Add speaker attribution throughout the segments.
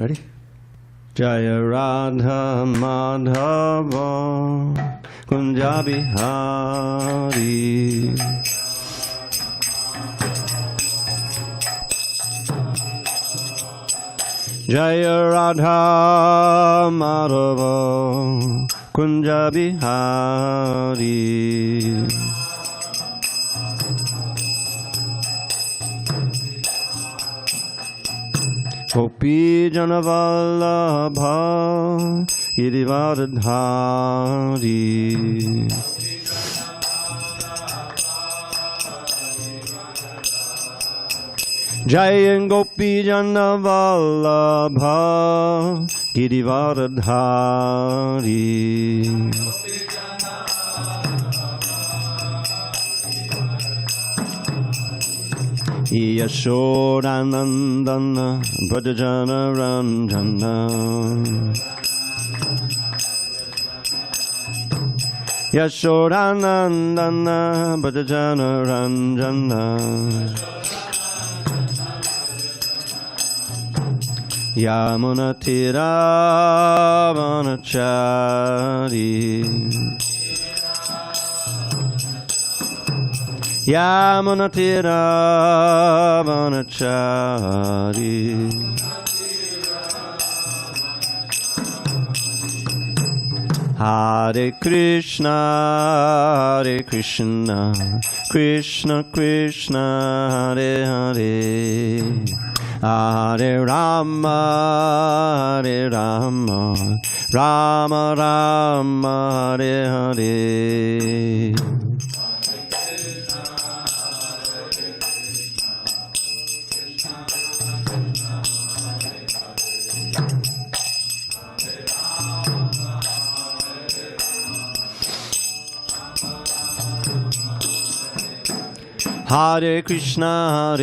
Speaker 1: Ready? Jaya Radha Madhava Kunja Bihari Jaya Radha Madhava Kunja Bihari Gopi Janavallabha Girivardhari Jai Gopi Janavallabha Girivardhari Yashodanandana Brajajana Ranjana Yashodanandana Brajajana Ranjana Yamunatira Vanachari Yamunatira Vanachari Hare Krishna Krishna Krishna Hare Hare Hare Rama Rama Rama Hare Hare Hare Krishna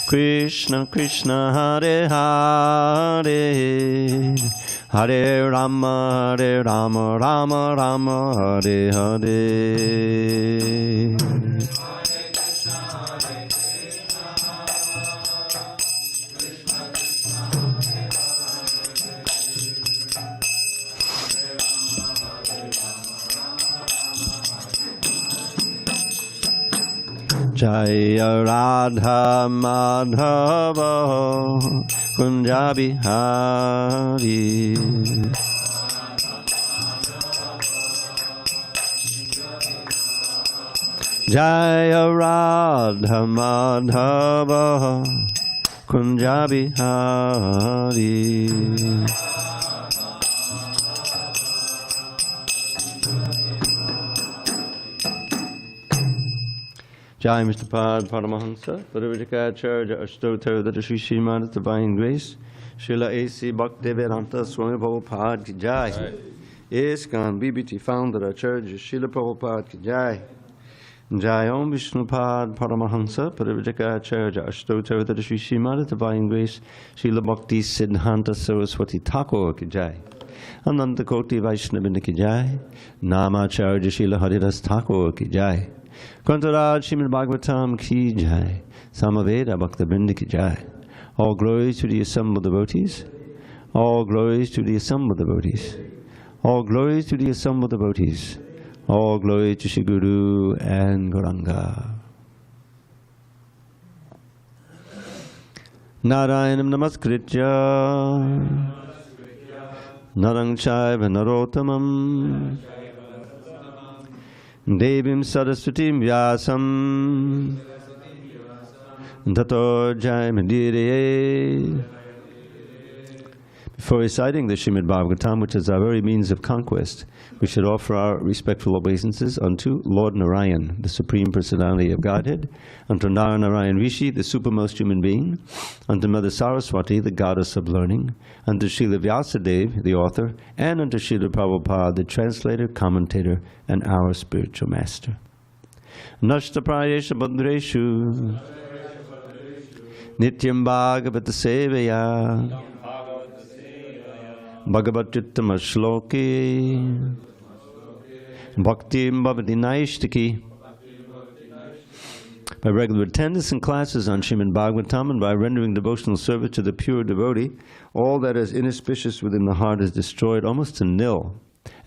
Speaker 1: Krishna Krishna Hare Hare Hare Rama Rama Rama Hare Hare Jaya Radha Madhava Kunja Bihari Jaya Radha Madhava Kunja Bihari Jai Mr. Pad Paramahansa, Parivajikacharya Ashtotar Dada Sri Srimad Divine Grace, Srila A.C. Bhaktivedanta Swami Prabhupada Ki Jai. ISKCON BBT Founder Acharya Srila Prabhupada Ki Jai. Jai Om Vishnupad Paramahansa, Parivajikacharya Ashtotar Dada Sri Srimad Divine Grace, Srila Bhakti Siddhanta Saraswati Thakur Ki Jai. Ananta Koti Vaishnavindra Ki Jai. Namacharya Srila Haridas Thakur Ki Jai. Kantaraj Srimad Bhagavatam Ki Jai. Samaveda Bhakta Vrinda Ki Jai. All glories to the assembled devotees. All glories to the assembled devotees. All glories to the assembled devotees. All glory to Shri Guru and Gauranga. Narayanam Namaskritya Narang Chaiva Narottamam Devim Saraswatim Vyasam Tato Jayamedire. Before reciting the Srimad Bhagavatam, which is our very means of conquest, we should offer our respectful obeisances unto Lord Narayan, the Supreme Personality of Godhead, unto Narayan Rishi, the supermost human being, unto Mother Saraswati, the goddess of learning, unto Srila Vyasadeva, the author, and unto Srila Prabhupada, the translator, commentator, and our spiritual master. Nashta Prayesha Bandreshu Nityam Bhagavata Sevaya Bhagavattama Shloki Bhakti Bhavati Naishtaki By regular attendance in classes on Srimad Bhagavatam and by rendering devotional service to the pure devotee, all that is inauspicious within the heart is destroyed almost to nil,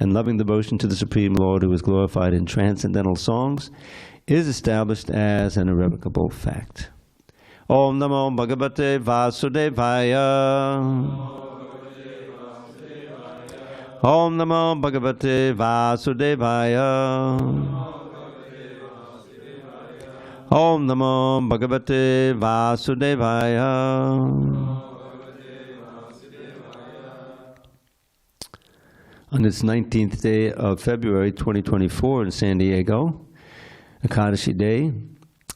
Speaker 1: and loving devotion to the Supreme Lord, who is glorified in transcendental songs, is established as an irrevocable fact. Om Namo Bhagavate Vasudevaya. Om Namo Bhagavate Vasudevaya. Om Namo Bhagavate Vasudevaya. On this 19th day of February 2024 in San Diego, Ekadashi Day,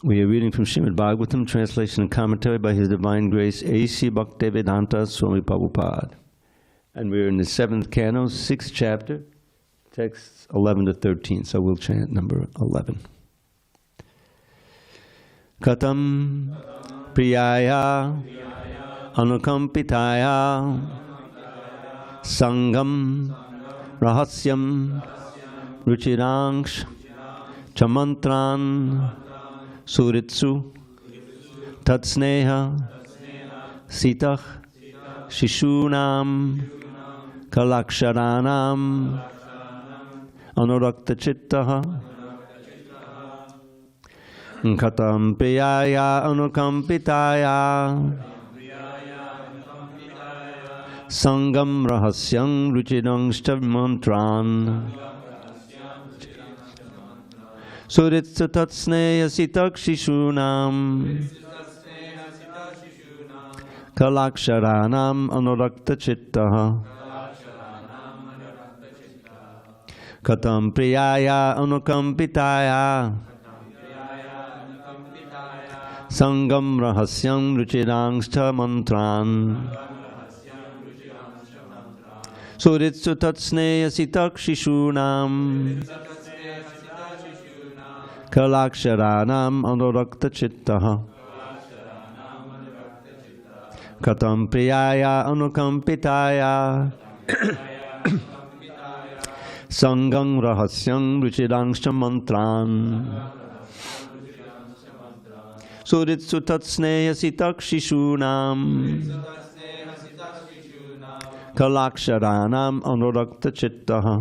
Speaker 1: we are reading from Srimad Bhagavatam, translation and commentary by His Divine Grace HG Dravida Swami Prabhupada. And we're in the 7th canto, 6th chapter, texts 11 to 13. So we'll chant number 11. Katam priyaya anukampitaya sangam rahasyam ruchirangsh chamantran suritsu tatsneha sitach shishunam kalaksharanam anurakta chittaha katam priyaya anukampitaya sangam rahasyam ruchirangshta mantran suritsu tatsneya sitak shishunam kalaksharanam anurakta chittaha katam priyaya anukampitaya sangam rahasyam ruchirangshta mantran suritsu tatsneya sitak shishunam kalaksharanam anurakta chittaha katam priyaya anukampitaya sangam rahasyam ruchirangshta mantran suritsu tatsneya sitak shishunam kalaksharanam anurakta chittaha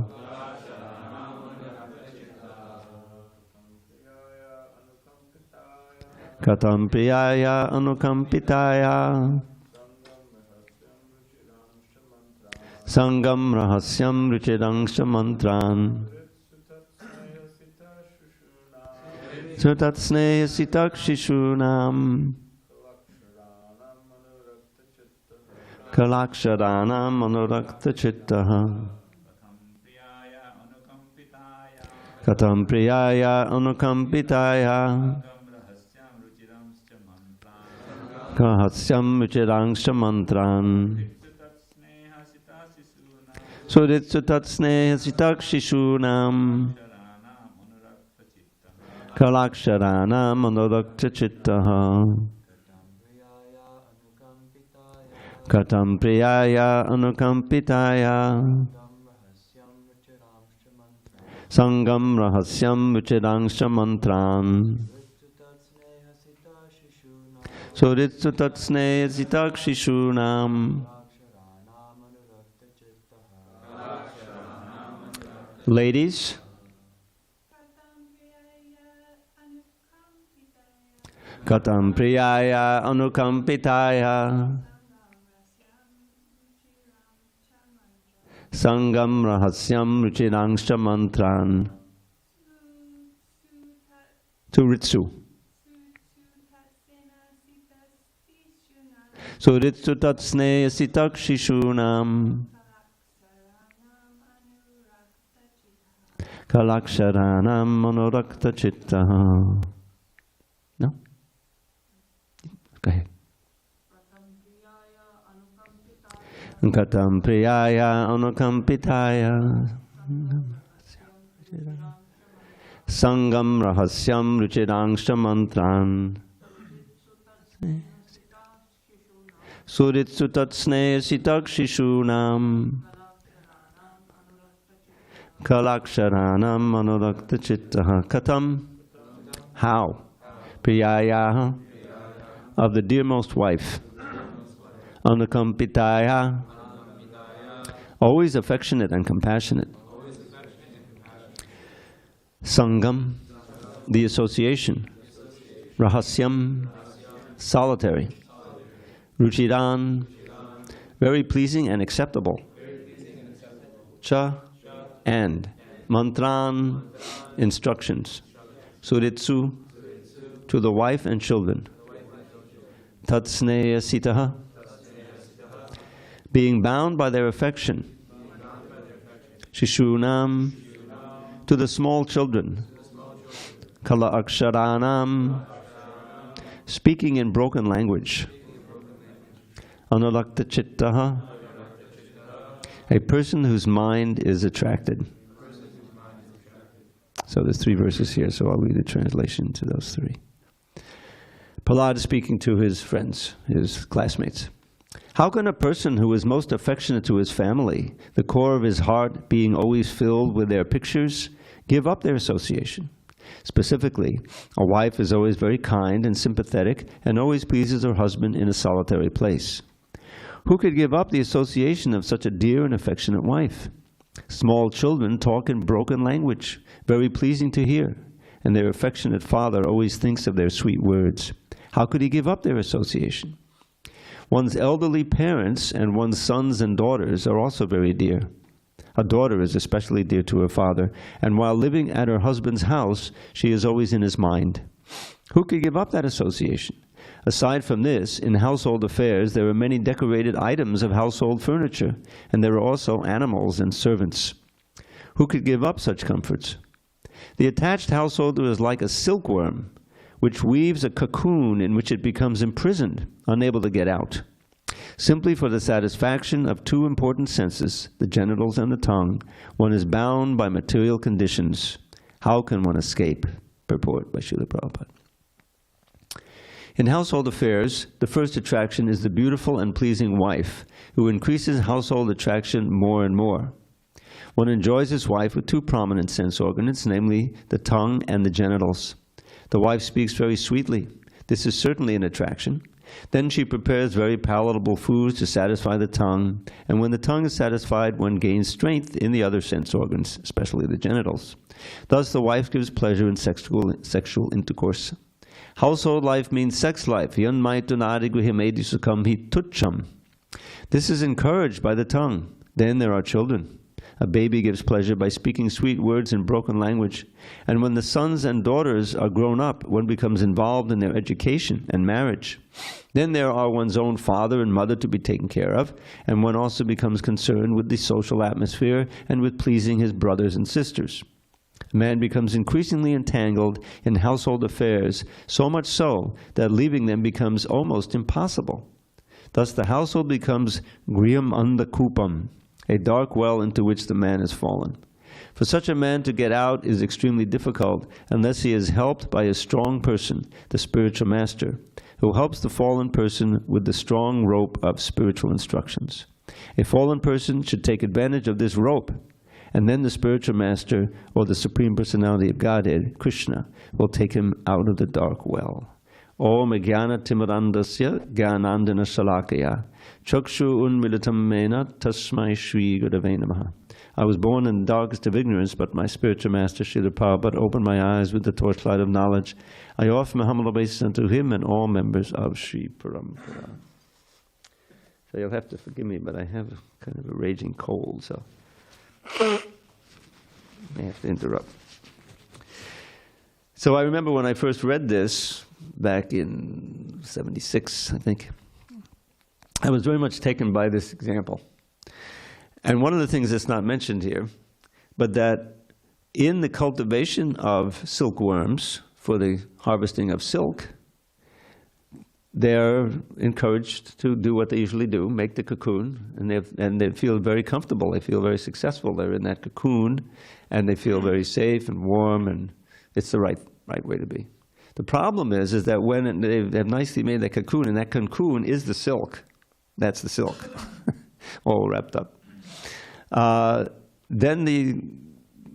Speaker 1: katam priyaya anukampitaya sangam rahasyam ruchirangshta mantran sutatsneya sitak shishunam kalaksharanam anurakta chittaha katam priyaya anukampitaya kahasyam ruchirangshta mantran suritsu tatsneha sitak shishunam kalaksharanam anurakta chittaha katam priyaya anukampitaya sangam rahasyam ruchirangshta mantran suritsu tatsneya sitak shishunam. Ladies, katam priyaya anukampitaya sangam rahasyam ruchirangshta mantran suritsu suritsu tatsneya sitak shishunam kalaksharanam anurakta chittaha. No? Go ahead. Katam priyaya anukampitaya sangam rahasyam ruchirangshta mantran suritsu tatsneya sitak shishunam kalaksharanam anurakta chittaha. Katam, how? Priyayaha, of the dearmost wife. Anukampitaya, always affectionate and compassionate. Sangam, the association. Rahasyam, solitary. Ruchiran, very pleasing and acceptable. Cha, and. Mantran, instructions. Suritsu, to the wife and children. Tatsneya sitaha, being bound by their affection. Shishunam, to the small children. Kala aksharanam, speaking in broken language. Anulakta chittaha, a person whose mind is attracted. So there's 3 verses here, so I'll read the translation to those 3. Prahlad is speaking to his friends, his classmates. How can a person who is most affectionate to his family, the core of his heart being always filled with their pictures, give up their association? Specifically, a wife is always very kind and sympathetic and always pleases her husband in a solitary place. Who could give up the association of such a dear and affectionate wife? Small children talk in broken language, very pleasing to hear, and their affectionate father always thinks of their sweet words. How could he give up their association? One's elderly parents and one's sons and daughters are also very dear. A daughter is especially dear to her father, and while living at her husband's house, she is always in his mind. Who could give up that association? Aside from this, in household affairs, there are many decorated items of household furniture, and there are also animals and servants. Who could give up such comforts? The attached householder is like a silkworm, which weaves a cocoon in which it becomes imprisoned, unable to get out. Simply for the satisfaction of 2 important senses, the genitals and the tongue, one is bound by material conditions. How can one escape? Purport by Srila Prabhupada. In household affairs, the first attraction is the beautiful and pleasing wife, who increases household attraction more and more. One enjoys his wife with 2 prominent sense organs, namely the tongue and the genitals. The wife speaks very sweetly. This is certainly an attraction. Then she prepares very palatable foods to satisfy the tongue, and when the tongue is satisfied, one gains strength in the other sense organs, especially the genitals. Thus the wife gives pleasure in sexual intercourse. Household life means sex life. This is encouraged by the tongue. Then there are children. A baby gives pleasure by speaking sweet words in broken language. And when the sons and daughters are grown up, one becomes involved in their education and marriage. Then there are one's own father and mother to be taken care of, and one also becomes concerned with the social atmosphere and with pleasing his brothers and sisters. A man becomes increasingly entangled in household affairs, so much so that leaving them becomes almost impossible. Thus the household becomes gṛham andha-kūpam, a dark well into which the man has fallen. For such a man to get out is extremely difficult unless he is helped by a strong person, the spiritual master, who helps the fallen person with the strong rope of spiritual instructions. A fallen person should take advantage of this rope, and then the spiritual master, or the Supreme Personality of Godhead, Krishna, will take him out of the dark well. Om jnana timirandasya jnanandana shalakaya chakshu unmilitam mena tasmai shri gurave namaha. I was born in the darkest of ignorance, but my spiritual master, Srila Prabhupada, opened my eyes with the torchlight of knowledge. I offer my humble obeisance unto him and all members of Sri Parampara. So you'll have to forgive me, but I have kind of a raging cold, so I have to interrupt. So I remember when I first read this, back in '76, I think, I was very much taken by this example. And one of the things that's not mentioned here, but that in the cultivation of silkworms for the harvesting of silk, they're encouraged to do what they usually do, make the cocoon, and they feel very comfortable, they feel very successful. They're in that cocoon, and they feel very safe and warm, and it's the right way to be. The problem is that when they've nicely made that cocoon, and that cocoon is the silk, that's the silk, all wrapped up. Then the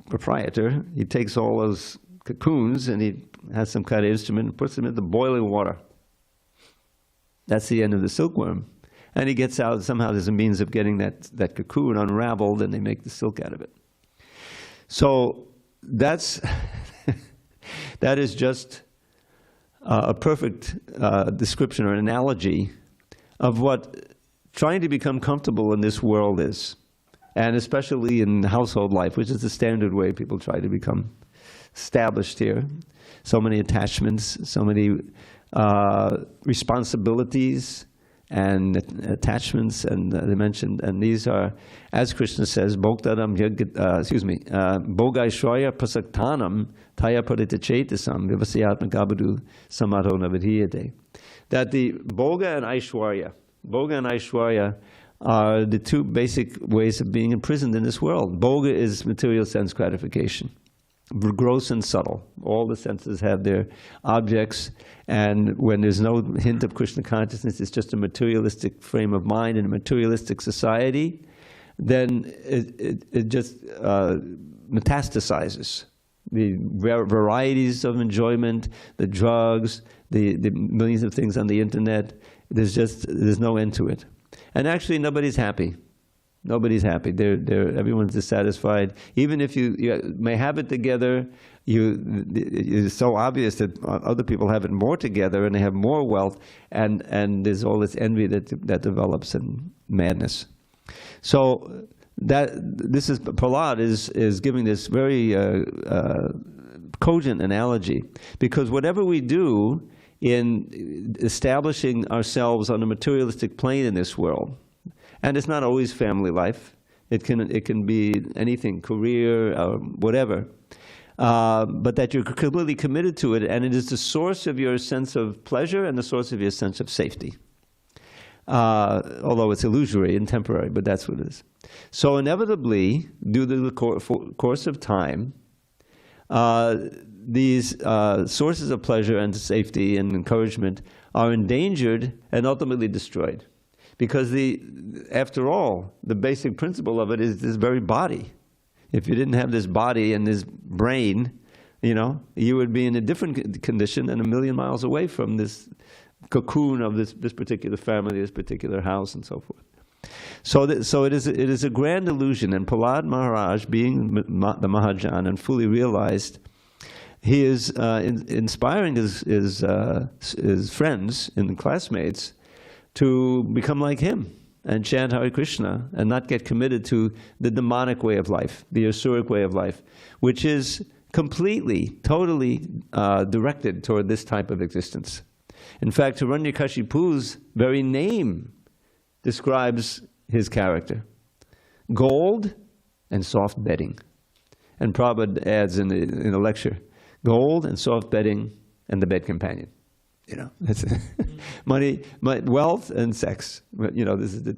Speaker 1: proprietor, he takes all those cocoons and he has some kind of instrument and puts him into boiling water. That's the end of the silkworm. And he gets out, somehow there's a means of getting that cocoon unraveled, and they make the silk out of it. So that is just a perfect description or analogy of what trying to become comfortable in this world is. And especially in household life, which is the standard way people try to become established here. So many attachments, so many responsibilities and attachments, and they mentioned, and these are, as Krishna says, Bhogaishwarya prasaktanam taya paritachetasam vivasyatmakabadu samadho navidhiyate. That the Bhoga and Aishwarya are the two basic ways of being imprisoned in this world. Bhoga is material sense gratification, gross and subtle. All the senses have their objects, and when there's no hint of Krishna consciousness, it's just a materialistic frame of mind in a materialistic society, then it just metastasizes. The varieties of enjoyment, the drugs, the millions of things on the internet, there's no end to it. And actually nobody's happy. Nobody's happy. Everyone's dissatisfied. Even if you may have it together, it's so obvious that other people have it more together and they have more wealth, and there's all this envy that develops and madness. So Prahlad is giving this very cogent analogy, because whatever we do in establishing ourselves on a materialistic plane in this world, and it's not always family life. It can be anything, career, whatever. But that you're completely committed to it, and it is the source of your sense of pleasure and the source of your sense of safety. Although it's illusory and temporary, but that's what it is. So inevitably, due to the course of time, these sources of pleasure and safety and encouragement are endangered and ultimately destroyed. Because after all, the basic principle of it is this very body. If you didn't have this body and this brain, you would be in a different condition and a million miles away from this cocoon of this particular family, this particular house, and so forth. So it is a grand illusion. And Prahlad Maharaj, being the Mahajan and fully realized, he is inspiring his friends and classmates to become like him and chant Hare Krishna and not get committed to the demonic way of life, the asuric way of life, which is completely, totally directed toward this type of existence. In fact, Hiranyakashipu's very name describes his character: gold and soft bedding. And Prabhupada adds in the lecture, gold and soft bedding and the bed companion. That's money, wealth, and sex. This is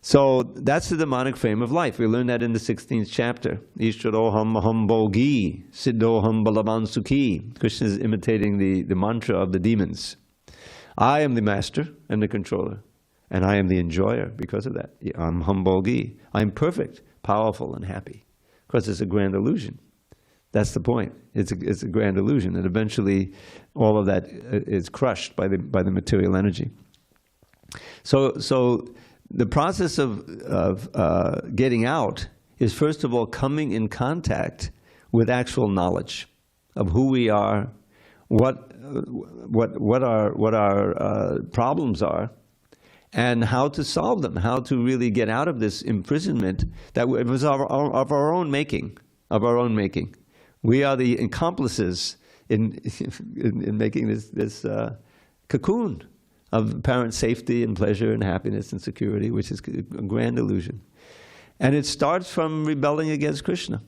Speaker 1: so that's the demonic frame of life. We learn that in the 16th chapter. Ishtaroham aham bhogi, siddhoham balavan sukhi. Krishna is imitating the mantra of the demons. I am the master and the controller, and I am the enjoyer because of that. I'm aham bhogi. I'm perfect, powerful, and happy. Of course, it's a grand illusion. That's the point. It's a grand illusion, and eventually all of that is crushed by the material energy. So the process of getting out is, first of all, coming in contact with actual knowledge of who we are, what our problems are, and how to solve them, how to really get out of this imprisonment that was of our own making, We are the accomplices in making this cocoon of apparent safety and pleasure and happiness and security, which is a grand illusion. And it starts from rebelling against Krishna,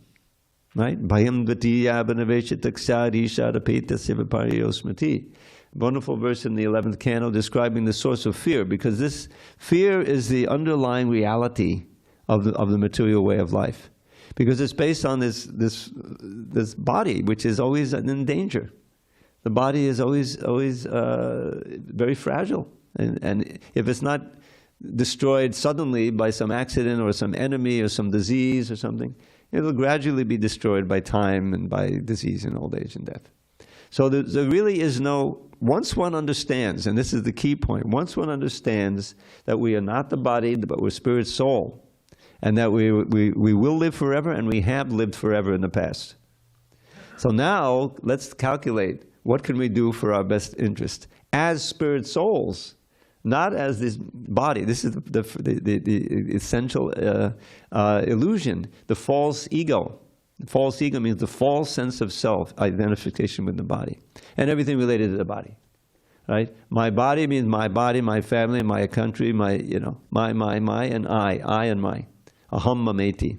Speaker 1: right? Bhayam dvatiya banaveshitaksharisha vipariyosmati. Wonderful verse in the 11th canto describing the source of fear, because this fear is the underlying reality of the material way of life. Because it's based on this body, which is always in danger. The body is always very fragile, and if it's not destroyed suddenly by some accident or some enemy or some disease or something, it will gradually be destroyed by time and by disease and old age and death. So there really is no, once one understands, and this is the key point, once one understands that we are not the body, but we're spirit soul, and that we will live forever, and we have lived forever in the past. So now, let's calculate, what can we do for our best interest? As spirit souls, not as this body. This is the essential illusion, the false ego. The false ego means the false sense of self, identification with the body, and everything related to the body, right? My body means my body, my family, my country, my, my, and I and my. Aham mameti.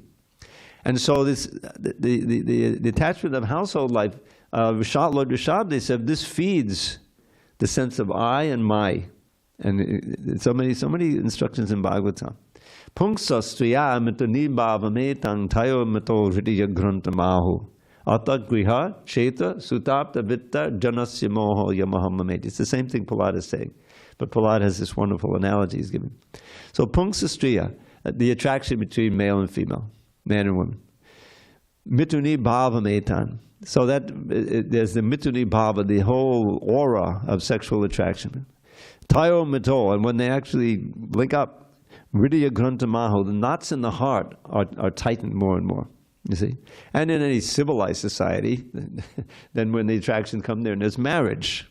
Speaker 1: And so this, the attachment of household life, Lord Rishabhdev said, this feeds the sense of I and my. And so many instructions in Bhagavatam. Pungsa striya mito nibhavametang tayo mito hridiya grantamahu. Ata gṛha cheta sutapta vitta janasya moho yamahamameti. It's the same thing Prahlad is saying. But Prahlad has this wonderful analogy he's giving. So pungsa striya, the attraction between male and female, man and woman. Mituni bhavametan. So that there's the mituni bhava, the whole aura of sexual attraction. Tayo mito, and when they actually link up, hridiya grantamahu, the knots in the heart are tightened more and more, you see. And in any civilized society, then when the attraction comes there, and there's marriage.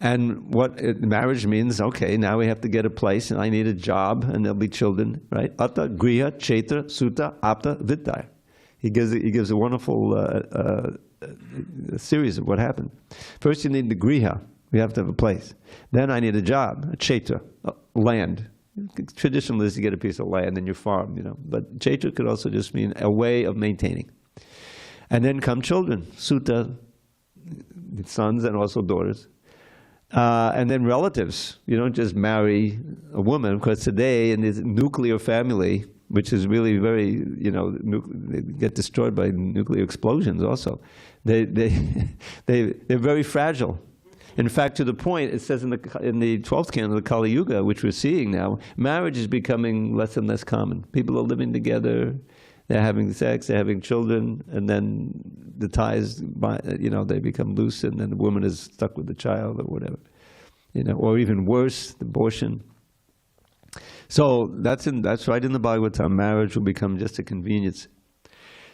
Speaker 1: And what marriage means, okay, now we have to get a place, and I need a job, and there'll be children, right? Atta, gṛha, cheta, sutta, apta, vitta. He gives a wonderful series of what happened. First you need the gṛha. We have to have a place. Then I need a job, a cheta, land. Traditionally, you get a piece of land in your farm, But cheta could also just mean a way of maintaining. And then come children, sutta, sons and also daughters. And then relatives. You don't just marry a woman, because today in this nuclear family, which is really very, they get destroyed by nuclear explosions also. They're very fragile. In fact, to the point, it says in the 12th canon of the Kali Yuga, which we're seeing now, marriage is becoming less and less common. People are living together, they're having sex, they're having children, and then the ties, they become loose, and then the woman is stuck with the child or whatever. Or even worse, abortion. So that's right in the Bhagavatam. Marriage will become just a convenience.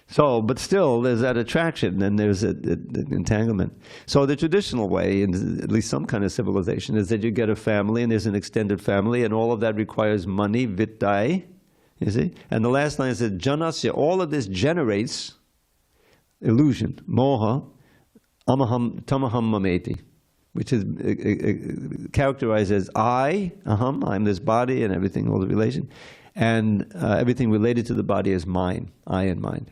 Speaker 1: So, but still, there's that attraction, and there's an entanglement. So the traditional way, in at least some kind of civilization, is that you get a family, and there's an extended family, and all of that requires money, vittai, you see? And the last line says, janasya, all of this generates illusion, moha, tamaham mameti, which is characterized as I, I'm this body and everything, all the relation, and everything related to the body is mine, I and mine.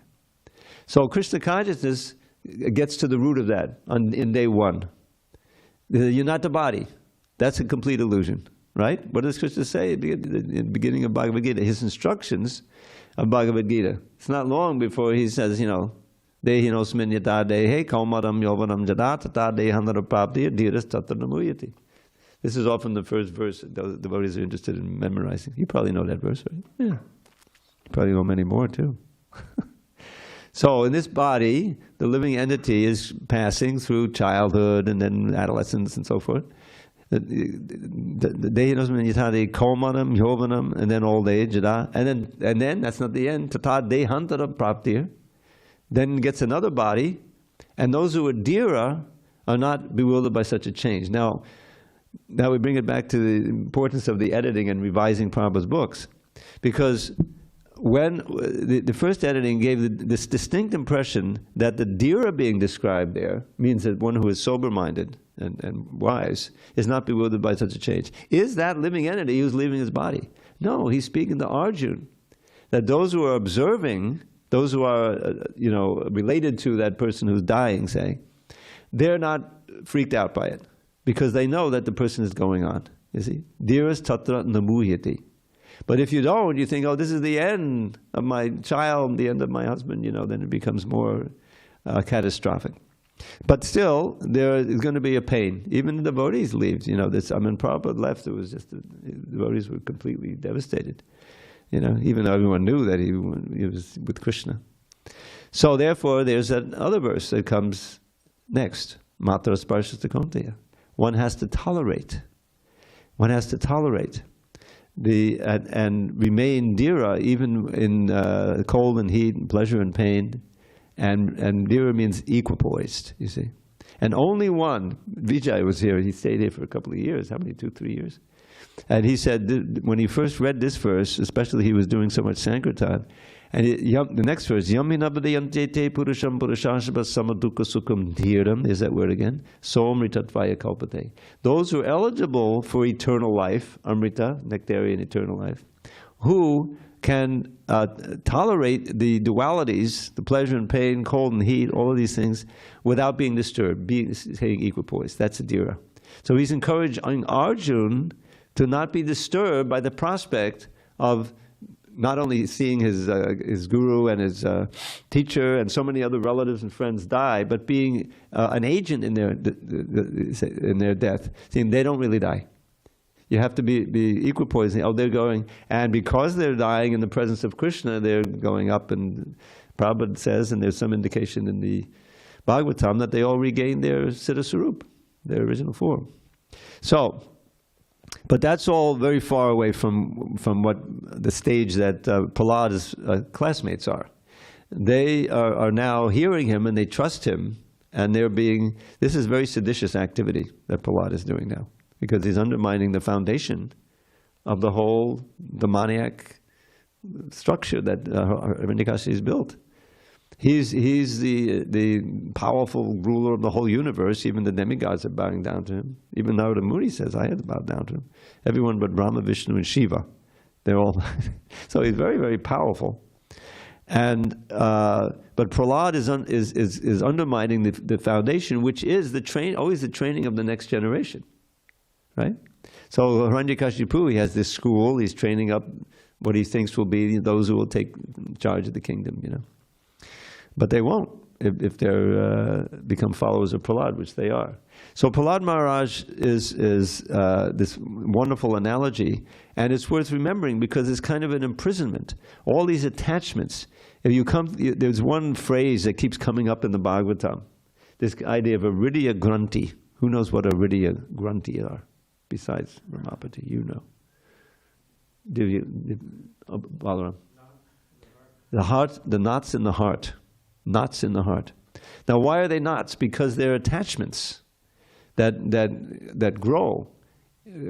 Speaker 1: So Krishna consciousness gets to the root of that in day one. You're not the body. That's a complete illusion, right? What does Krishna say at the beginning of Bhagavad Gita? His instructions of Bhagavad Gita. It's not long before he says, Dehinosmin yata dehe kaumaram yovanam jadatata dehandara praptiya dhiras tatanamuyati. This is often the first verse that the devotees are interested in memorizing. You probably know that verse, right? Yeah. You probably know many more too. So in this body, the living entity is passing through childhood and then adolescence and so forth. Dehinosmin yata kaumaram yovanam, and then old age, and then that's not the end. Tata dehantara praptiya. Then gets another body, and those who are dhira are not bewildered by such a change. Now we bring it back to the importance of the editing and revising Prabhupada's books, because when the first editing gave this distinct impression that the dhira being described there means that one who is sober-minded and wise is not bewildered by such a change. Is that living entity who's leaving his body? No, he's speaking to Arjuna, that those who are observing, those who are, related to that person who's dying, say, they're not freaked out by it, because they know that the person is going on, you see. Dhiras tatra namuhyati. But if you don't, you think, oh, this is the end of my child, the end of my husband, then it becomes more catastrophic. But still, there is going to be a pain. Even the devotees leave, Prabhupada left, it was just, the devotees were completely devastated. Even though everyone knew that he was with Krishna. So therefore, there's that other verse that comes next. Matra sparshasta kaunteya. One has to tolerate. One has to tolerate and remain dhira even in cold and heat, and pleasure and pain. And dhira means equipoised, you see. And only one, Vijay was here, he stayed here for a couple of years, how many, 2-3 years? And he said, when he first read this verse, especially he was doing so much Sankirtan, and the next verse, Yaminabadayantete purusham purushashaba samaduka sukham dhiram, is that word again? Somritattvaya kalpate. Those who are eligible for eternal life, amrita, nectarian eternal life, who can tolerate the dualities, the pleasure and pain, cold and heat, all of these things, without being disturbed, staying equipoised. That's a dhira. So he's encouraging Arjuna to not be disturbed by the prospect of not only seeing his guru and his teacher and so many other relatives and friends die, but being an agent in their death, seeing they don't really die. You have to be equipoising. Oh, they're going, and because they're dying in the presence of Krishna, they're going up, and Prabhupada says, and there's some indication in the Bhagavatam, that they all regain their Siddha Swarup, their original form. So, but that's all very far away from what the stage that Prahlada's classmates are. They are now hearing him and they trust him, and they're being, this is very seditious activity that Prahlada is doing now, because he's undermining the foundation of the whole demoniac structure that Hiranyakashipu has built. He's the powerful ruler of the whole universe. Even the demigods are bowing down to him. Even Narada Muni says, I had to bow down to him. Everyone but Brahma, Vishnu, and Shiva. They're all... So he's very, very powerful. And but Prahlad is undermining the foundation, which is always the training of the next generation. Right? So Hiranyakashipu, he has this school, he's training up what he thinks will be those who will take charge of the kingdom, you know. But they won't if they become followers of Prahlad, which they are. So Prahlad Maharaj is this wonderful analogy, and it's worth remembering because it's kind of an imprisonment. All these attachments. There's one phrase that keeps coming up in the Bhagavatam, this idea of aridya granti. Who knows what aridya granti are? Besides Ramapati, you know. Balaram? The heart, the knots in the heart. Knots in the heart. Now, why are they knots? Because they're attachments that grow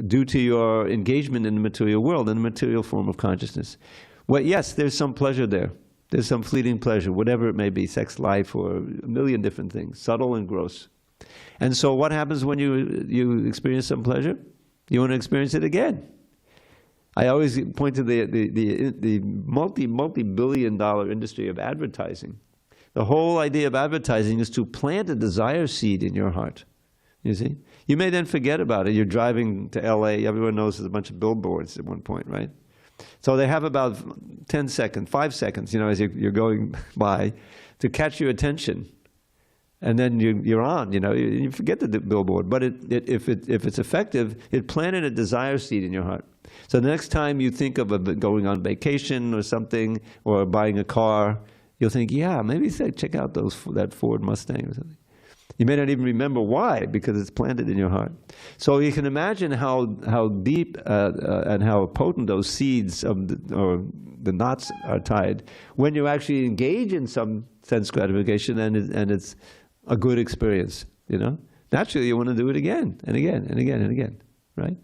Speaker 1: due to your engagement in the material world, in the material form of consciousness. Well, yes, there's some pleasure there. There's some fleeting pleasure, whatever it may be, sex life or a million different things, subtle and gross. And so what happens when you experience some pleasure? You want to experience it again. I always point to the multi-billion-dollar industry of advertising. The whole idea of advertising is to plant a desire seed in your heart. You see? You may then forget about it. You're driving to LA, everyone knows there's a bunch of billboards at one point, right? So they have about 10 seconds, 5 seconds, you know, as you're going by to catch your attention. And then you're on, you know, you forget the billboard. But if it's effective, it planted a desire seed in your heart. So the next time you think of going on vacation or something, or buying a car, you'll think, yeah, maybe check out that Ford Mustang or something. You may not even remember why, because it's planted in your heart. So you can imagine how deep and how potent those seeds or the knots are tied when you actually engage in some sense gratification and it's a good experience, you know. Naturally, you want to do it again and again and again and again, right?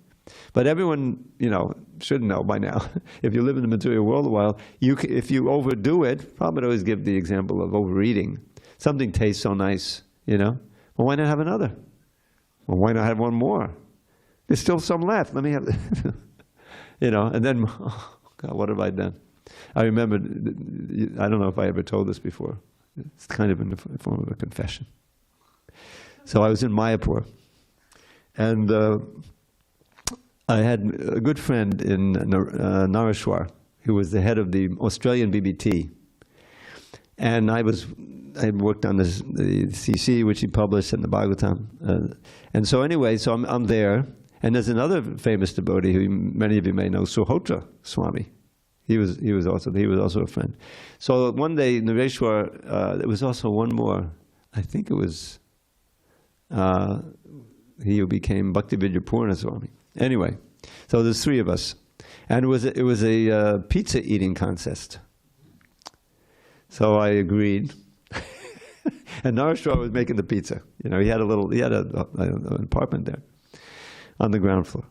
Speaker 1: But everyone, you know, should know by now. If you live in the material world a while, if you overdo it, Prabhupada always give the example of overeating. Something tastes so nice, you know. Well, why not have another? Well, why not have one more? There's still some left. Let me have, you know. And then, oh God, what have I done? I remember. I don't know if I ever told this before. It's kind of in the form of a confession. So I was in Mayapur, and I had a good friend in Nareshwar, who was the head of the Australian BBT. And I had worked on the CC, which he published, in the Bhagavatam. And so anyway, so I'm there, and there's another famous devotee who many of you may know, Suhotra Swami. He was also a friend. So one day in Nareshwar, there was also one more. I think it was he who became Bhaktivedya Purna Swami. Anyway, so there's 3 of us. And it was a pizza eating contest. So I agreed. And Narashwar was making the pizza. You know, he had an apartment there on the ground floor.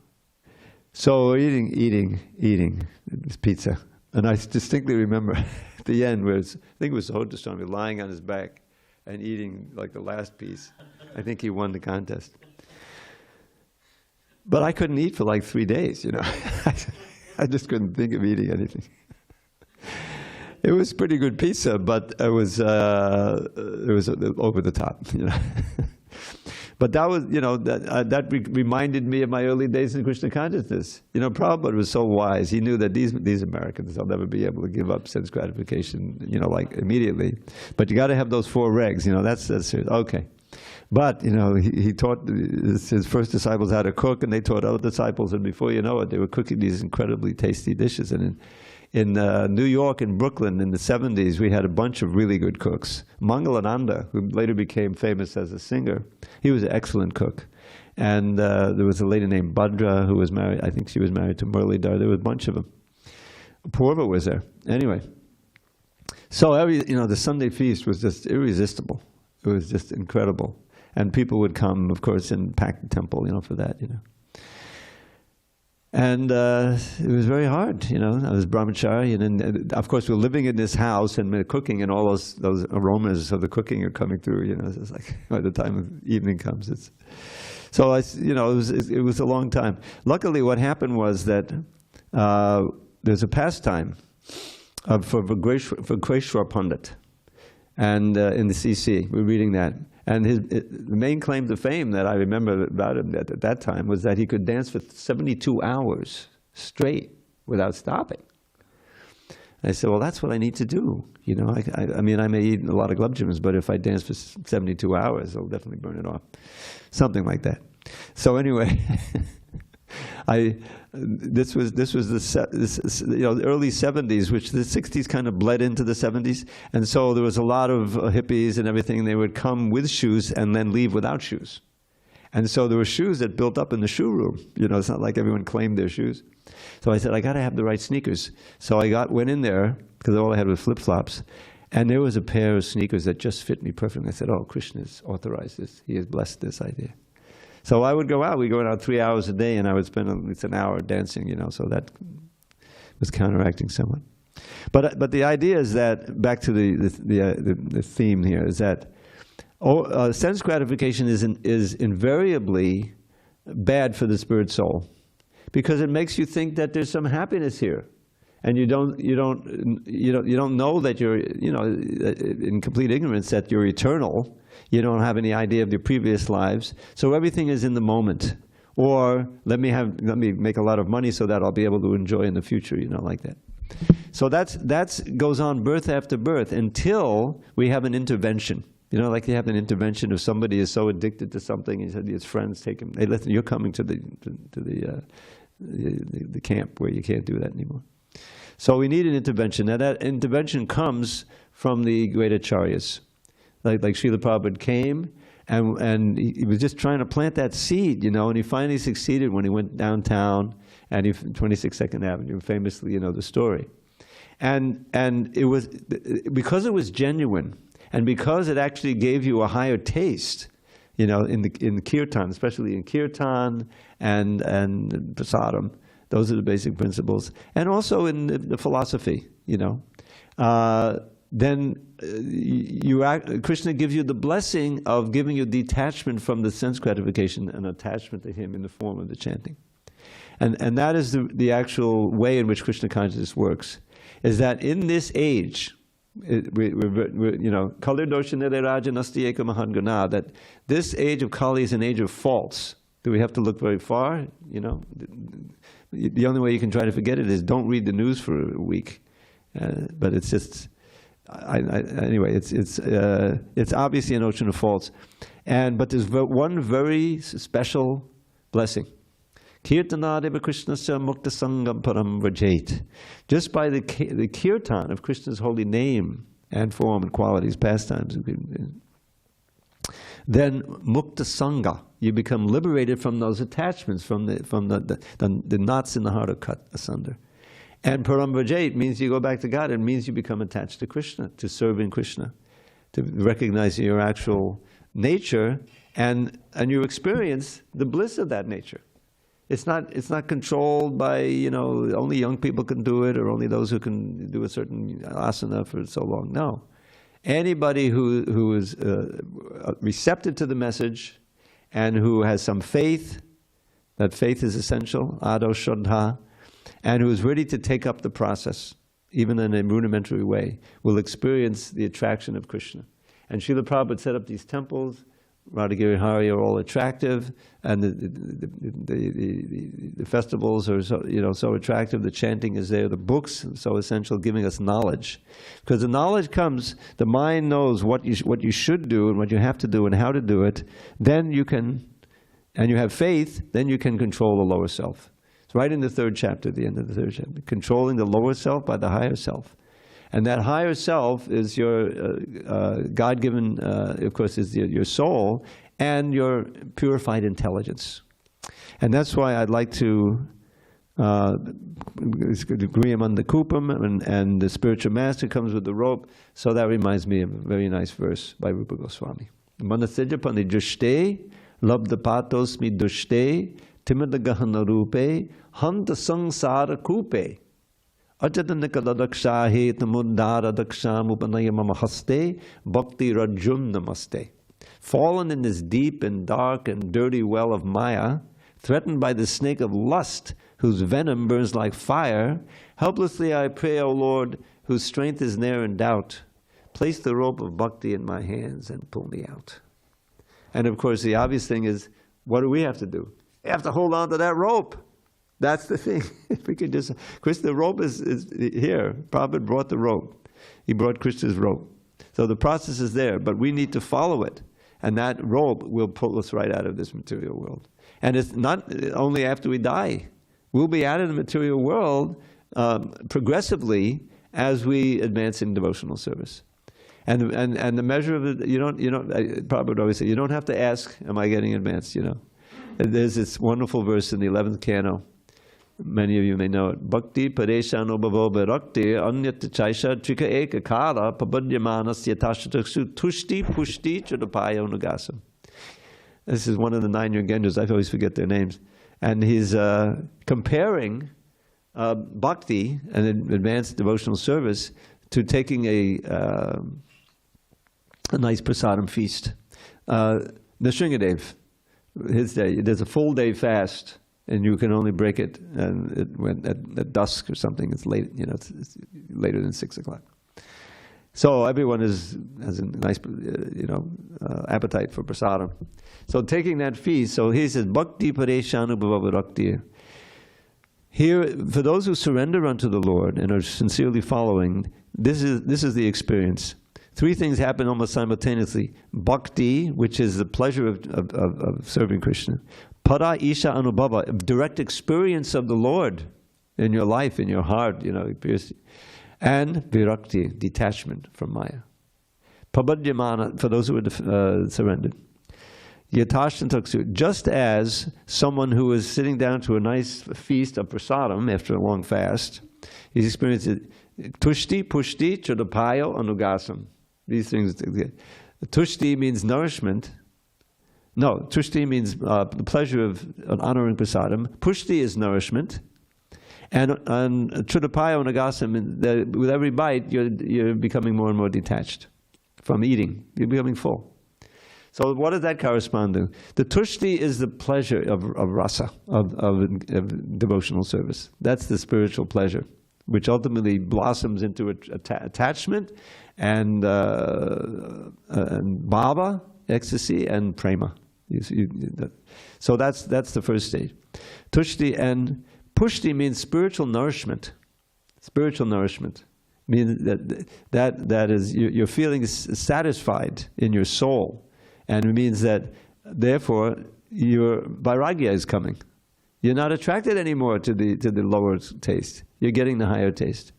Speaker 1: So eating this pizza. And I distinctly remember at the end where I think it was Sahota Swami lying on his back and eating like the last piece. I think he won the contest. But I couldn't eat for like 3 days, you know. I just couldn't think of eating anything. It was pretty good pizza, but it was over the top, you know. But that was, you know, that reminded me of my early days in Krishna consciousness. You know, Prabhupada was so wise. He knew that these Americans, they'll never be able to give up sense gratification, you know, like immediately. But you got to have those 4 regs, you know. That's okay. But, you know, he taught his first disciples how to cook, and they taught other disciples, and before you know it, they were cooking these incredibly tasty dishes. And in New York and Brooklyn in the 70s, we had a bunch of really good cooks. Mangalananda, who later became famous as a singer, he was an excellent cook. And there was a lady named Bhadra who was married, I think she was married to Muralidhar. There was a bunch of them. Purva was there. Anyway, so the Sunday feast was just irresistible. It was just incredible. And people would come, of course, and pack the temple, you know, for that, you know. And it was very hard, you know. I was brahmachari, and of course, we're living in this house, and we're cooking, and all those aromas of the cooking are coming through, you know. It's like by the time of evening comes, it was a long time. Luckily, what happened was that there's a pastime for Kṛṣṇa Pandit, and in the CC, we're reading that. And the main claim to fame that I remember about him at that time was that he could dance for 72 hours straight without stopping. I said, well, that's what I need to do. You know, I mean, I may eat a lot of glubjams, but if I dance for 72 hours, I'll definitely burn it off. Something like that. So anyway, this was the early 70s, which the 60s kind of bled into the 70s, and so there was a lot of hippies and everything. They would come with shoes and then leave without shoes, and so there were shoes that built up in the shoe room. You know, it's not like everyone claimed their shoes. So I said, I got to have the right sneakers. So I went in there because all I had was flip flops, and there was a pair of sneakers that just fit me perfectly. I said, oh, Krishna's authorized this. He has blessed this idea. So I would go out. We go out 3 hours a day, and I would spend at least an hour dancing. You know, so that was counteracting somewhat. But the idea is that, back to the theme here, is that sense gratification is invariably bad for the spirit soul, because it makes you think that there's some happiness here, and you don't know that you're, you know, in complete ignorance that you're eternal. You don't have any idea of your previous lives, so everything is in the moment. Or let me make a lot of money so that I'll be able to enjoy in the future, you know, like that. So that's goes on birth after birth until we have an intervention. You know, like you have an intervention if somebody is so addicted to something, and his friends take him. Hey, listen, you're coming to the camp where you can't do that anymore. So we need an intervention. Now that intervention comes from the great acharyas. Like Srila Prabhupada came, and he was just trying to plant that seed, you know, and he finally succeeded when he went downtown, and 22nd Avenue, famously, you know the story. And it was, because it was genuine, and because it actually gave you a higher taste, you know, in kirtan, especially in kirtan and prasadam, those are the basic principles, and also in the philosophy, you know. Then Krishna gives you the blessing of giving you detachment from the sense gratification and attachment to him in the form of the chanting. And that is the actual way in which Krishna consciousness works, is that in this age, you know, that this age of Kali is an age of faults. Do we have to look very far? You know, the only way you can try to forget it is don't read the news for a week. But it's just... anyway, it's obviously an ocean of faults, but there's one very special blessing. Kirtanadeva Krishnasya mukta sangam param vrajet. Just by the kirtan of Krishna's holy name and form and qualities, pastimes, then mukta sangha, you become liberated from those attachments, from the knots in the heart are cut asunder. And paramvrajait means you go back to God. It means you become attached to Krishna, to serving Krishna, to recognize your actual nature, and you experience the bliss of that nature. It's not controlled by, only young people can do it, or only those who can do a certain asana for so long. No. Anybody who is receptive to the message and who has some faith, that faith is essential, ado shraddha, and who is ready to take up the process, even in a rudimentary way, will experience the attraction of Krishna. And Srila Prabhupada set up these temples. Radhagiri Hari are all attractive, and the festivals are so attractive. The chanting is there. The books are so essential, giving us knowledge, because the knowledge comes. The mind knows what you should do and what you have to do and how to do it. Then you can, and you have faith. Then you can control the lower self. It's right in the third chapter, the end of the third chapter, controlling the lower self by the higher self. And that higher self is your God-given, of course, is your soul and your purified intelligence. And that's why I'd like to gṛham andha-kūpam, and the spiritual master comes with the rope. So that reminds me of a very nice verse by Rupa Goswami. Manasija pani jushte, labda patosmi dushte, timada gahana rupe, hanta sangsara kūpe. Ajatanakaladakshahe tamundara daksham upanayamama haste bhakti rajum namaste. Fallen in this deep and dark and dirty well of Maya, threatened by the snake of lust, whose venom burns like fire, helplessly I pray, O Lord, whose strength is ne'er in doubt, place the rope of bhakti in my hands and pull me out. And of course the obvious thing is, what do we have to do? We have to hold on to that rope. That's the thing. If we could just, Krishna, the rope is here. Prabhupada brought the rope. He brought Krishna's rope. So the process is there, but we need to follow it. And that rope will pull us right out of this material world. And it's not only after we die. We'll be out of the material world progressively as we advance in devotional service. And the measure of it, Prabhupada always said, you don't have to ask, am I getting advanced, There's this wonderful verse in the 11th canto. Many of you may know it. Bhakti pareshano bhavo bharakti anyata chaisha trika eka kala pabadhyamanas yatashataksu tushti pushti chadapaya nugasam. This is one of the 9 Yogendras. I always forget their names. And he's comparing bhakti and advanced devotional service to taking a nice prasadam feast. Nrsingadev, his day, there's a full day fast, and you can only break it at dusk or something. It's late, it's later than 6 o'clock. So everyone has a nice, appetite for prasadam. So taking that feast, so he says, Bhakti pareshanu bhavarakti. Here, for those who surrender unto the Lord and are sincerely following, this is the experience. 3 things happen almost simultaneously. Bhakti, which is the pleasure of serving Krishna. Para isha anubhava, direct experience of the Lord in your life, in your heart, and virakti, detachment from Maya. Pabadhyamana, for those who are surrendered. Yatashantaksu, just as someone who is sitting down to a nice feast of prasadam after a long fast, he's experiencing tushti, pushti, chadapayo, anugasam. These things. Tushti means nourishment. No, tushti means the pleasure of honoring prasadam. Pushti is nourishment. And chadapayo, anugasam, with every bite, you're becoming more and more detached from eating. You're becoming full. So what does that correspond to? The tushti is the pleasure of rasa, of devotional service. That's the spiritual pleasure, which ultimately blossoms into attachment and bhava, ecstasy, and prema. So that's the first stage. Tushti, and pushti means spiritual nourishment. Spiritual nourishment means that is you're feeling satisfied in your soul. And it means that, therefore, your vairagya is coming. You're not attracted anymore to the lower taste. You're getting the higher taste.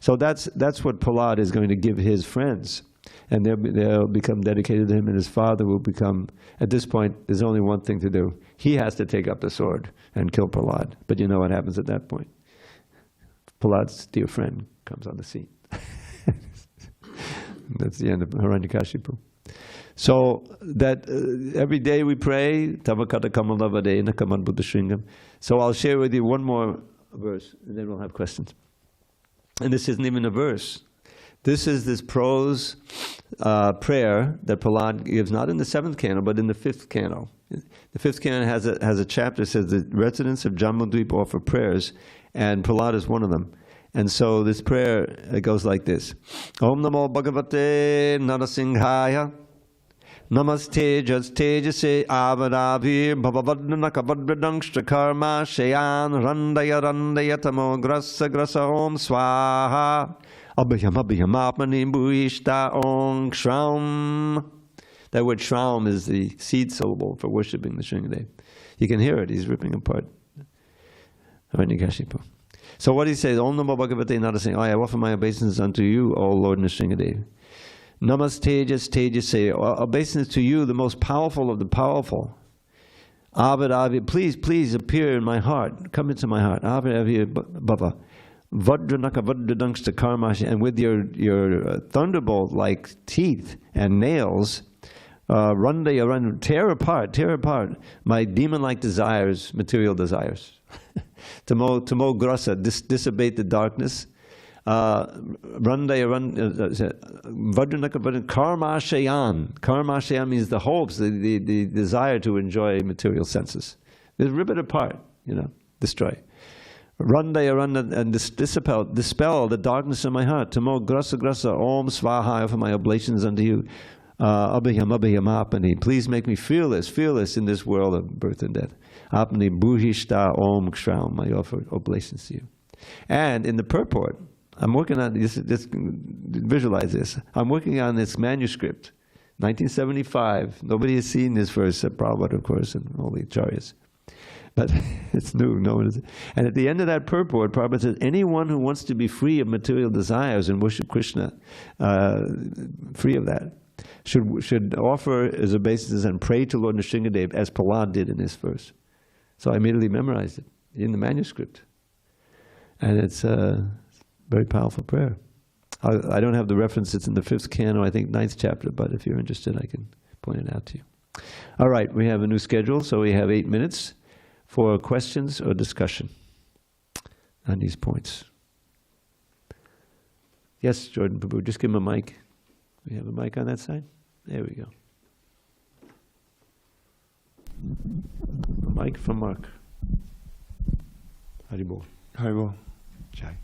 Speaker 1: So that's what Prahlad is going to give his friends. and they'll become dedicated to him, and his father will become, at this point, there's only one thing to do. He has to take up the sword and kill Prahlad. But you know what happens at that point. Prahlad's dear friend comes on the scene. That's the end of Hiranyakashipu. So that every day we pray, Tavakata Kamalavadena Kaman Buddha Shringam. So I'll share with you one more verse, and then we'll have questions. And this isn't even a verse. This is this prose prayer that Prahlad gives, not in the 7th canto, but in the 5th canto. The 5th canto has a chapter that says the residents of Jambudvipa offer prayers, and Prahlad is one of them. And so this prayer, it goes like this. Om Namo Bhagavate Narasinghaya Namaste Jastejase Avadavir Bhavavadnakavadvadangstra Karma Shayan Randaya Randaya Tamo Grasa Grasa Om Swaha Abhyam Abhyam Apmani Bhuishta Om Shraum. That word Shraum is the seed syllable for worshipping the Shringadev. You can hear it, he's ripping apart Hiranyakashipu. So what he says, Om Namo Bhagavate Narasimhaya, I offer my obeisances unto you, O Lord Nrsingadev. Namaste Tejase, obeisance to you, the most powerful of the powerful. Avad Avi, please appear in my heart, come into my heart. Avad Avi Bhava. Vajranaka Vajradangsta Karmashi, and with your thunderbolt-like teeth and nails, tear apart my demon-like desires, material desires. Tamo grasa, dissipate the darkness. Karmashayan. Karmashayan means the hopes, the desire to enjoy material senses. Just rip it apart, destroy. And dispel the darkness in my heart. Tamo grasa grasa, om svaha, I offer my oblations unto you. Abhyam abhyam apani. Please make me fearless in this world of birth and death. Apani bhuhishta om kshraum. I offer oblations to you. And in the purport, I'm working on this. Just visualize this. I'm working on this manuscript, 1975. Nobody has seen this verse except Prabhupada, of course, and all the acharyas. But it's new. No one is. And at the end of that purport, Prabhupada says, anyone who wants to be free of material desires and worship Krishna, free of that, should offer his obeisances and pray to Lord Nrsingadev as Prahlad did in this verse. So I immediately memorized it in the manuscript. And it's a very powerful prayer. I don't have the reference, it's in the 5th canto, I think 9th chapter, but if you're interested I can point it out to you. All right, we have a new schedule, so we have 8 minutes for questions or discussion on these points. Yes, Jordan Prabhu, just give him a mic. We have a mic on that side? There we go. A mic from Mark. Haribol.
Speaker 2: Haribol. Jai.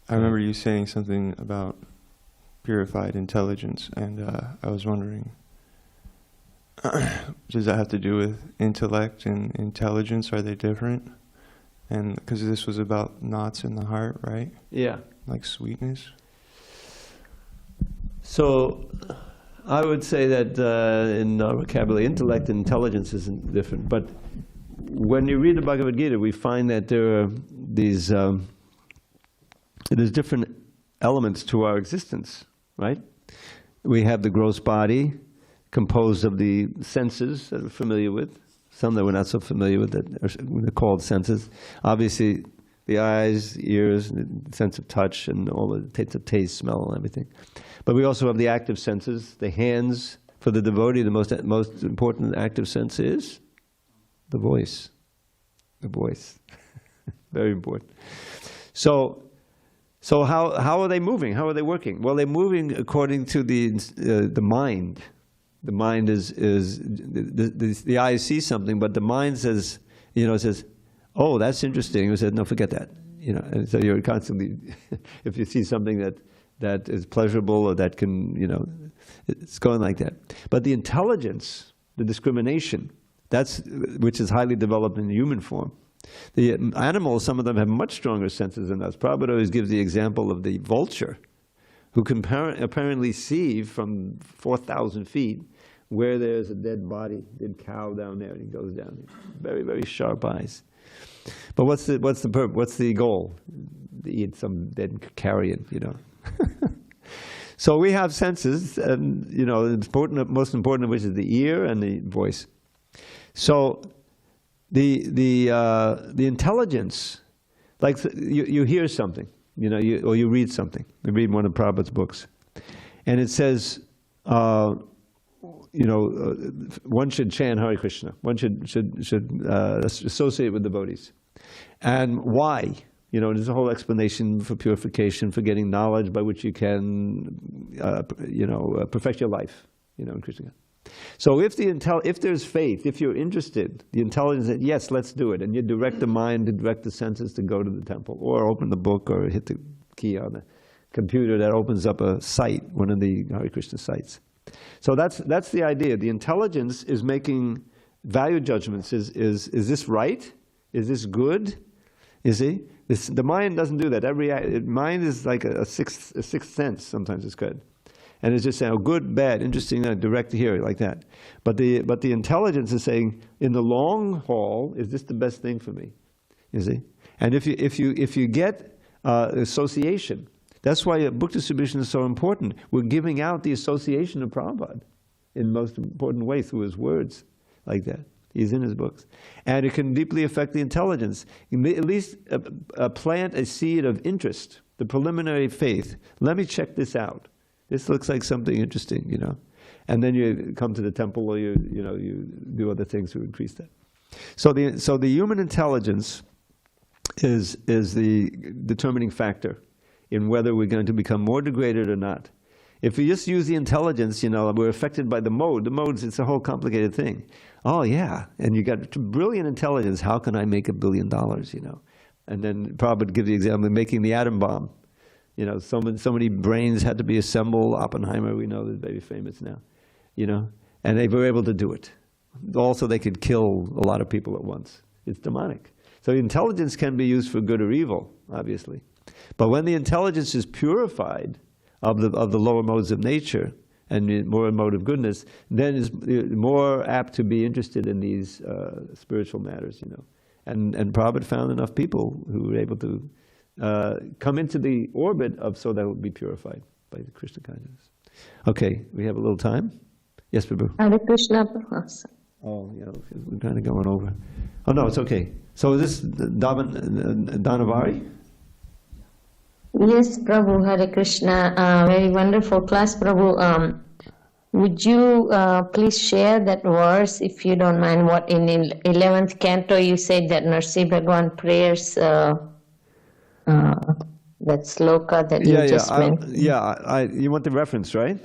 Speaker 2: I remember you saying something about purified intelligence, and I was wondering, does that have to do with intellect and intelligence? Are they different? And because this was about knots in the heart, right?
Speaker 1: Yeah.
Speaker 2: Like sweetness?
Speaker 1: So I would say that in our vocabulary, intellect and intelligence isn't different. But when you read the Bhagavad Gita, we find that there are these there's different elements to our existence, right? We have the gross body composed of the senses that we're familiar with, some that we're not so familiar with that are called senses. Obviously, the eyes, ears, the sense of touch, and all the taste, smell, and everything. But we also have the active senses, the hands. For the devotee, the most important active sense is the voice. The voice. Very important. So how are they moving? How are they working? Well, they're moving according to the mind. The mind is the eye sees something, but the mind says, says, oh, that's interesting. You said, no, forget that. And so you're constantly, if you see something that is pleasurable or that can, it's going like that. But the intelligence, the discrimination, which is highly developed in the human form. The animals, some of them have much stronger senses than us. Prabhupada always gives the example of the vulture, who can apparently see from 4,000 feet where there's a dead body, dead cow down there, and he goes down there. Very, very sharp eyes. But what's the goal? To eat some dead carrion, So we have senses, and most important of which is the ear and the voice. So the intelligence, like you hear something, or you read something. You read one of Prabhupada's books, and it says, one should chant Hare Krishna. One should associate with devotees. And why? There's a whole explanation for purification, for getting knowledge by which you can, perfect your life, in Krishna. So if there's faith, if you're interested, the intelligence that yes, let's do it, and you direct the mind, to direct the senses to go to the temple, or open the book, or hit the key on the computer that opens up a site, one of the Hare Krishna sites. So that's the idea. The intelligence is making value judgments. Is this right? Is this good? You see? The mind doesn't do that. Mind is like a sixth sense. Sometimes it's good. And it's just saying, oh, good, bad, interesting, direct here, like that. But the intelligence is saying, in the long haul, is this the best thing for me? You see? And if you get association, that's why book distribution is so important. We're giving out the association of Prabhupada in the most important way through his words, like that. He's in his books. And it can deeply affect the intelligence. You may at least plant a seed of interest, the preliminary faith. Let me check this out. This looks like something interesting, And then you come to the temple, or you do other things to increase that. So the human intelligence is the determining factor in whether we're going to become more degraded or not. If we just use the intelligence, we're affected by the mode. The modes, it's a whole complicated thing. Oh yeah, and you got brilliant intelligence. How can I make $1 billion? And then Prabhupada give the example of making the atom bomb. So many brains had to be assembled. Oppenheimer, we know, is very famous now. And they were able to do it. Also, they could kill a lot of people at once. It's demonic. So intelligence can be used for good or evil, obviously. But when the intelligence is purified of the lower modes of nature and more mode of goodness, then is more apt to be interested in these spiritual matters, And Prabhupada found enough people who were able to come into the orbit of so that would be purified by the Krishna consciousness. Okay, we have a little time. Yes, Prabhu.
Speaker 3: Hare Krishna, Prabhu.
Speaker 1: Oh, yeah, we're kind of going over. Oh no, it's okay. So is this Dhanavari?
Speaker 3: Yes, Prabhu, Hare Krishna. Very wonderful class, Prabhu. Would you please share that verse, if you don't mind, what in 11th canto you said that Narsi Bhagwan prayers, that sloka that you just mentioned?
Speaker 1: You want the reference, right?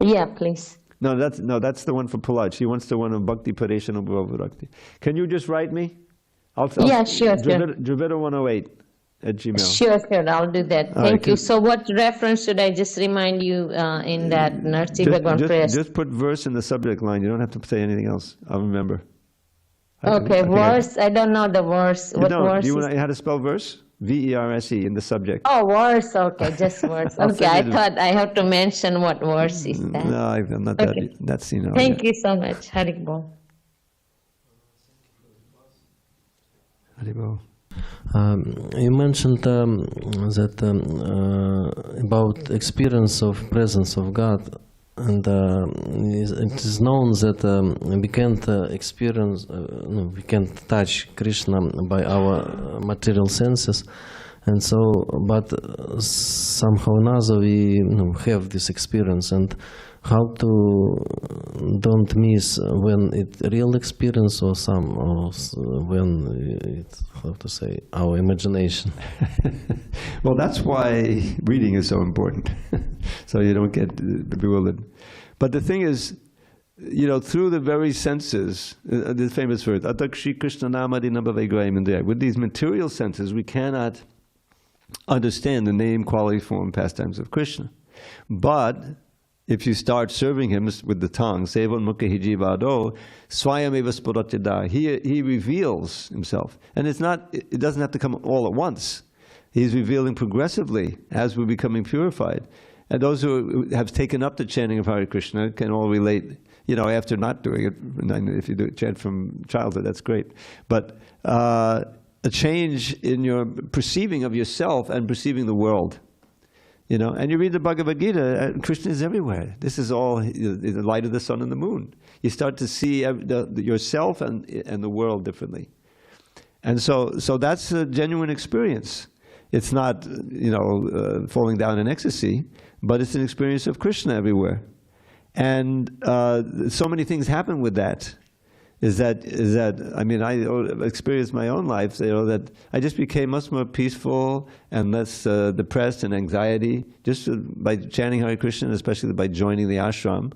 Speaker 3: Yeah, please.
Speaker 1: No, that's the one for Prahlad. She wants the one of Bhakti Pareshana Bhakti. Can you just write me?
Speaker 3: Yeah, sure.
Speaker 1: Dravida 108 at Gmail.
Speaker 3: Sure, I'll do that. Thank you. So what reference should I just remind you in that Narsi Bhagwan prayer?
Speaker 1: Just put verse in the subject line. You don't have to say anything else. I'll remember.
Speaker 3: Okay, verse. I don't know the verse. What verse?
Speaker 1: Do you know how to spell verse? V-E-R-S-E in the subject.
Speaker 3: Oh, verse. Okay, just verse. Okay, I thought I have to mention what verse is that.
Speaker 1: No, I'm not
Speaker 3: okay.
Speaker 1: That's
Speaker 3: Thank you so much. Haribol.
Speaker 1: Haribol.
Speaker 4: You mentioned that about experience of presence of God, and it is known that we can't experience, we can't touch Krishna by our material senses, and so, but somehow or another we have this experience, and how to don't miss when it real experience or when it's, how to say, our imagination.
Speaker 1: Well, that's why reading is so important, so you don't get bewildered. But the thing is, through the very senses, the famous verse, with these material senses, we cannot understand the name, quality, form, pastimes of Krishna. But if you start serving him with the tongue, Sevan Mukha Hiji Vado, Swayameva Spuratida, he reveals himself. And it doesn't have to come all at once. He's revealing progressively as we're becoming purified. And those who have taken up the chanting of Hare Krishna can all relate, after not doing it. If you do chant from childhood, that's great. But a change in your perceiving of yourself and perceiving the world. You know, and you read the Bhagavad Gita, Krishna is everywhere. This is all the light of the sun and the moon. You start to see yourself and the world differently. And so that's a genuine experience. It's not, you know, falling down in ecstasy, but it's an experience of Krishna everywhere. And so many things happen with that. Is that I mean, I experienced my own life, you know, that I just became much more peaceful and less depressed and anxiety just by chanting Hare Krishna, especially by joining the ashram,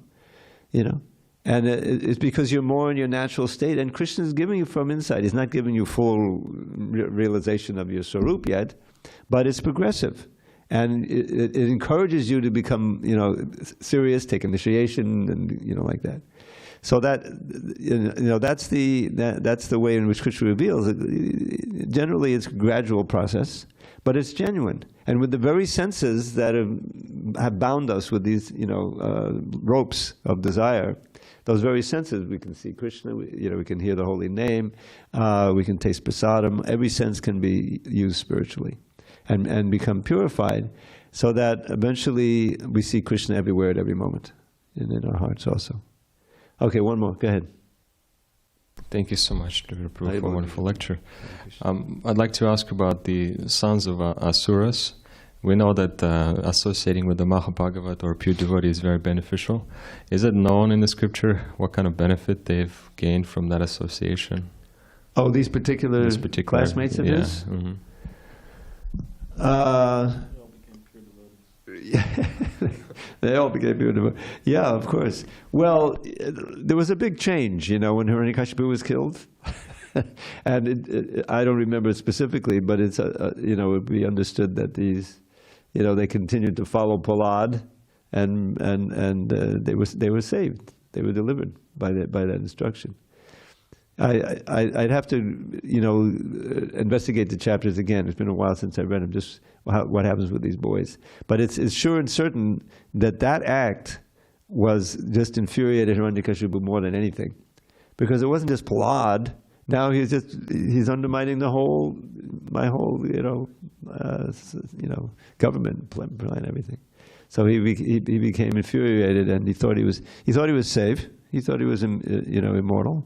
Speaker 1: you know. And it's because you're more in your natural state, and Krishna is giving you from inside. He's not giving you full realization of your swarup yet, but it's progressive. And it encourages you to become, you know, serious, take initiation, and, you know, like that. So that, you know, that's the way in which Krishna reveals it. Generally, it's a gradual process, but it's genuine. And with the very senses that have bound us with these, you know, ropes of desire, those very senses, we can see Krishna, you know, we can hear the holy name, we can taste prasadam. Every sense can be used spiritually and become purified, so that eventually we see Krishna everywhere at every moment, and in our hearts also. Okay, one more. Go ahead.
Speaker 5: Thank you so much, Dr. Prabhu, for a wonderful lecture. I'd like to ask about the sons of Asuras. We know that associating with the Mahabhagavat or pure devotee is very beneficial. Is it known in the scripture what kind of benefit they've gained from that association?
Speaker 1: Oh, these particular classmates of his?
Speaker 5: Mm-hmm.
Speaker 1: They all became pure devotees. Yeah, of course. Well, there was a big change, you know, when Hiranyakashipu was killed. And I don't remember specifically, but it's, you know, it would be understood that these, you know, they continued to follow Prahlad, and they were saved. They were delivered by that instruction. I'd have to, you know, investigate the chapters again. It's been a while since I read them, just what happens with these boys. But it's sure and certain that act was just infuriated Hiranyakashipu more than anything. Because it wasn't just Prahlad. Now he's undermining my whole, you know, government plan and everything. So he became infuriated, and he thought he was safe. He thought he was, you know, immortal.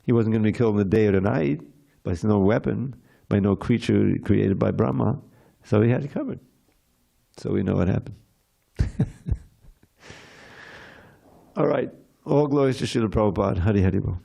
Speaker 1: He wasn't going to be killed in the day or the night by no weapon, by no creature created by Brahma. So he had it covered. So we know what happened. All right. All glories to Srila Prabhupada. Hari Hari Bol.